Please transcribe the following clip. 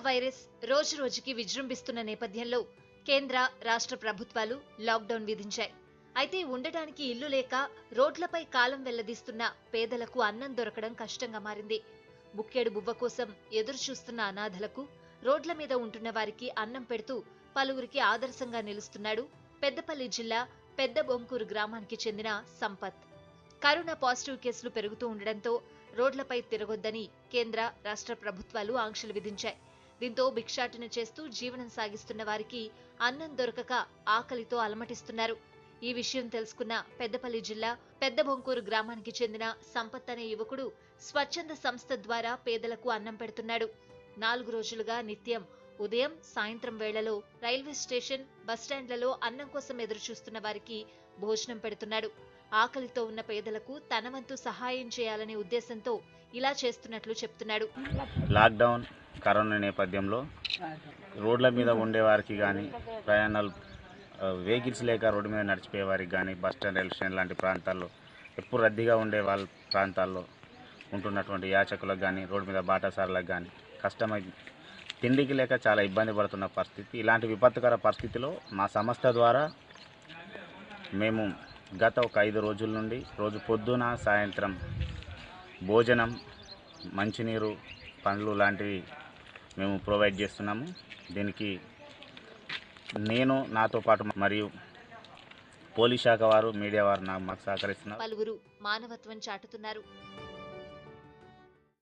Virus రోజురోజుకి విజృంభిస్తున్న నేపథ్యంలో కేంద్ర రాష్ట్ర ప్రభుత్వాలు లాక్డౌన్ విధించాయి. అయితే ఉండటానికి ఇల్లు లేక రోడ్లపై కాలం వెళ్లదీస్తున్న పేదలకు అన్నం దొరకడం కష్టంగా మారింది. బుక్కెడు బువ్వ కోసం ఎదురు చూస్తున్న అనాథలకు, రోడ్ల మీద ఉంటున్న వారికి అన్నం పెడుతూ పలువురికి ఆదర్శంగా నిలుస్తున్నాడు పెద్దపల్లి జిల్లా పెద్ద బొంకూరు గ్రామానికి చెందిన సంపత్. కరోనా పాజిటివ్ కేసులు పెరుగుతూ ఉండడంతో రోడ్లపై తిరగొద్దని కేంద్ర రాష్ట్ర ప్రభుత్వాలు ఆంక్షలు విధించాయి. దీంతో భిక్షాటన చేస్తూ జీవనం సాగిస్తున్న వారికి అన్నం దొరకక ఆకలితో అలమటిస్తున్నారు. ఈ విషయం తెలుసుకున్న పెద్దపల్లి జిల్లా పెద్ద బొంకూరు గ్రామానికి చెందిన సంపత్ అనే యువకుడు స్వచ్ఛంద సంస్థ ద్వారా పేదలకు అన్నం పెడుతున్నాడు. 4 రోజులుగా నిత్యం ఉదయం, సాయంత్రం వేళలో రైల్వే స్టేషన్, బస్టాండ్లలో అన్నం కోసం ఎదురు చూస్తున్న వారికి భోజనం పెడుతున్నాడు. ఆకలితో ఉన్న పేదలకు తన వంతు సహాయం చేయాలనే ఉద్దేశంతో ఇలా చేస్తున్నట్లు చెప్తున్నాడు. లాక్డౌన్ కరోనా నేపథ్యంలో రోడ్ల మీద ఉండేవారికి కానీ, ప్రయాణాలు వెహికల్స్ లేక రోడ్డు మీద నడిచిపోయే వారికి కానీ, బస్ స్టాండ్, రైల్వే స్టేషన్ లాంటి ప్రాంతాల్లో ఎప్పుడు రద్దీగా ఉండే వాళ్ళ ప్రాంతాల్లో ఉంటున్నటువంటి యాచకులకు కానీ, రోడ్డు మీద బాటసారులకు కానీ కష్టమై తిండికి లేక చాలా ఇబ్బంది పడుతున్న పరిస్థితి. ఇలాంటి విపత్తుకర పరిస్థితిలో మా సంస్థ ద్వారా మేము గత ఒక 5 రోజుల నుండి రోజు పొద్దున, సాయంత్రం భోజనం, మంచినీరు, పండ్లు లాంటివి మేము ప్రొవైడ్ చేస్తున్నాము. దీనికి నేను, నాతో పాటు మరియు పోలీస్ శాఖ వారు, మీడియా వారు మాకు సహకరిస్తున్నారు. పలువురు మానవత్వం చాటుతున్నారు.